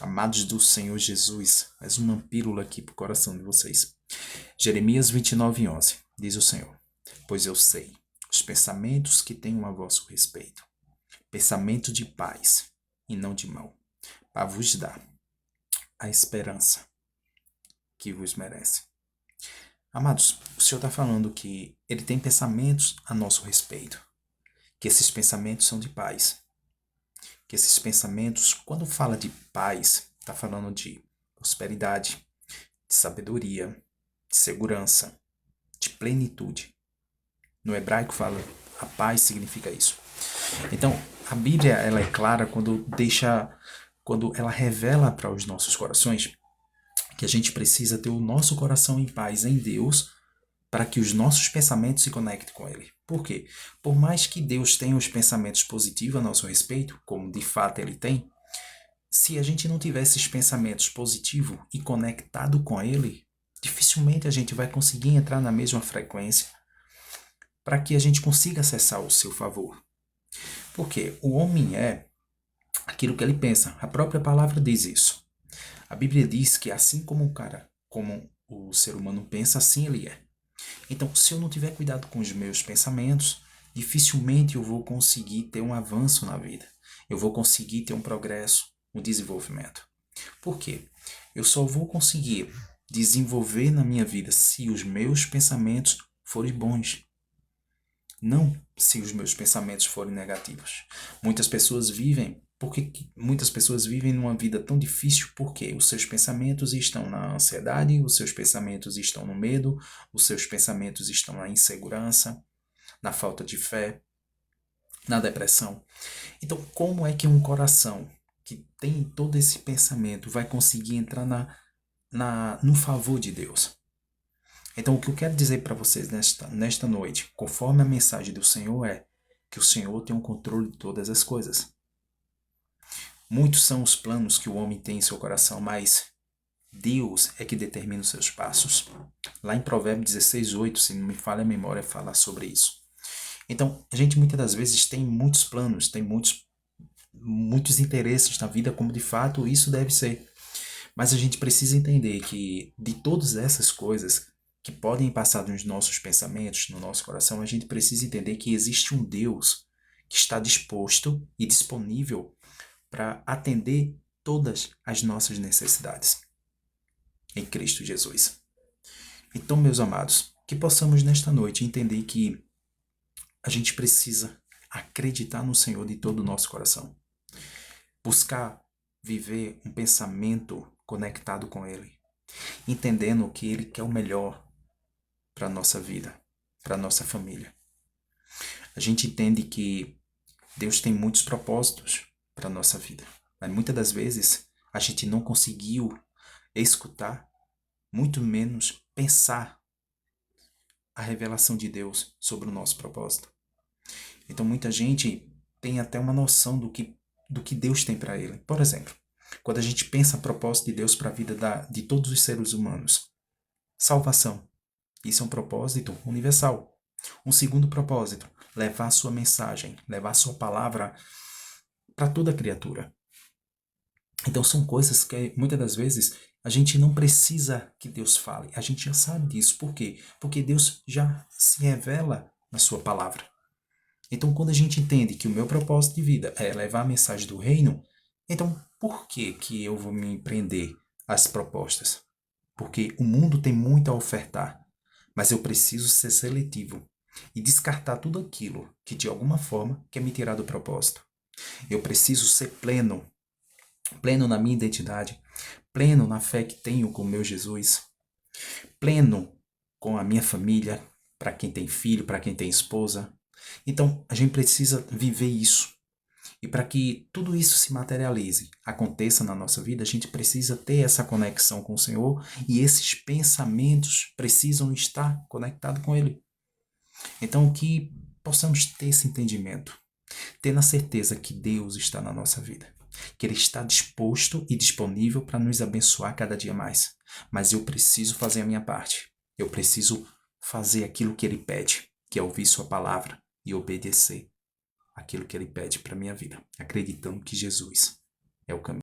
Amados do Senhor Jesus, mais uma pílula aqui para o coração de vocês. Jeremias 29:11, diz o Senhor: Pois eu sei os pensamentos que tenho a vosso respeito, pensamento de paz e não de mal, para vos dar a esperança que vos merece. Amados, o Senhor está falando que Ele tem pensamentos a nosso respeito, que esses pensamentos são de paz, que esses pensamentos, quando fala de paz, está falando de prosperidade, de sabedoria, de segurança, de plenitude. No hebraico fala, a paz significa isso. Então, a Bíblia ela é clara quando ela revela para os nossos corações que a gente precisa ter o nosso coração em paz em Deus para que os nossos pensamentos se conectem com Ele. Por quê? Por mais que Deus tenha os pensamentos positivos a nosso respeito, como de fato Ele tem, se a gente não tiver esses pensamentos positivos e conectado com Ele, dificilmente a gente vai conseguir entrar na mesma frequência para que a gente consiga acessar o seu favor. Porque o homem é aquilo que ele pensa. A própria palavra diz isso. A Bíblia diz que assim como o ser humano pensa, assim ele é. Então, se eu não tiver cuidado com os meus pensamentos, dificilmente eu vou conseguir ter um avanço na vida. Eu vou conseguir ter um progresso, um desenvolvimento. Por quê? Eu só vou conseguir desenvolver na minha vida se os meus pensamentos forem bons. Não se os meus pensamentos forem negativos. Muitas pessoas vivem numa vida tão difícil porque os seus pensamentos estão na ansiedade, os seus pensamentos estão no medo, os seus pensamentos estão na insegurança, na falta de fé, na depressão. Então, como é que um coração que tem todo esse pensamento vai conseguir entrar no favor de Deus? Então, o que eu quero dizer para vocês nesta noite, conforme a mensagem do Senhor, é que o Senhor tem o controle de todas as coisas. Muitos são os planos que o homem tem em seu coração, mas Deus é que determina os seus passos. Lá em Provérbios 16:8, se não me falha a memória, fala sobre isso. Então, a gente muitas das vezes tem muitos planos, tem muitos interesses na vida, como de fato isso deve ser. Mas a gente precisa entender que de todas essas coisas que podem passar nos nossos pensamentos, no nosso coração, a gente precisa entender que existe um Deus que está disposto e disponível para atender todas as nossas necessidades em Cristo Jesus. Então, meus amados, que possamos nesta noite entender que a gente precisa acreditar no Senhor de todo o nosso coração, buscar viver um pensamento conectado com Ele, entendendo que Ele quer o melhor para a nossa vida, para a nossa família. A gente entende que Deus tem muitos propósitos para a nossa vida, mas muitas das vezes a gente não conseguiu escutar, muito menos pensar a revelação de Deus sobre o nosso propósito. Então muita gente tem até uma noção do que Deus tem para ele. Por exemplo, quando a gente pensa o propósito de Deus para a vida de todos os seres humanos, salvação. Isso é um propósito universal. Um segundo propósito, levar a sua mensagem, levar a sua palavra para toda criatura. Então são coisas que muitas das vezes a gente não precisa que Deus fale. A gente já sabe disso. Por quê? Porque Deus já se revela na sua palavra. Então quando a gente entende que o meu propósito de vida é levar a mensagem do reino, então por que eu vou me prender às propostas? Porque o mundo tem muito a ofertar, mas eu preciso ser seletivo e descartar tudo aquilo que de alguma forma quer me tirar do propósito. Eu preciso ser pleno, pleno na minha identidade, pleno na fé que tenho com o meu Jesus, pleno com a minha família, para quem tem filho, para quem tem esposa. Então, a gente precisa viver isso. E para que tudo isso se materialize, aconteça na nossa vida, a gente precisa ter essa conexão com o Senhor e esses pensamentos precisam estar conectados com Ele. Então, que possamos ter esse entendimento, tendo a certeza que Deus está na nossa vida, que Ele está disposto e disponível para nos abençoar cada dia mais. Mas eu preciso fazer a minha parte. Eu preciso fazer aquilo que Ele pede, que é ouvir Sua palavra e obedecer aquilo que Ele pede para a minha vida, acreditando que Jesus é o caminho.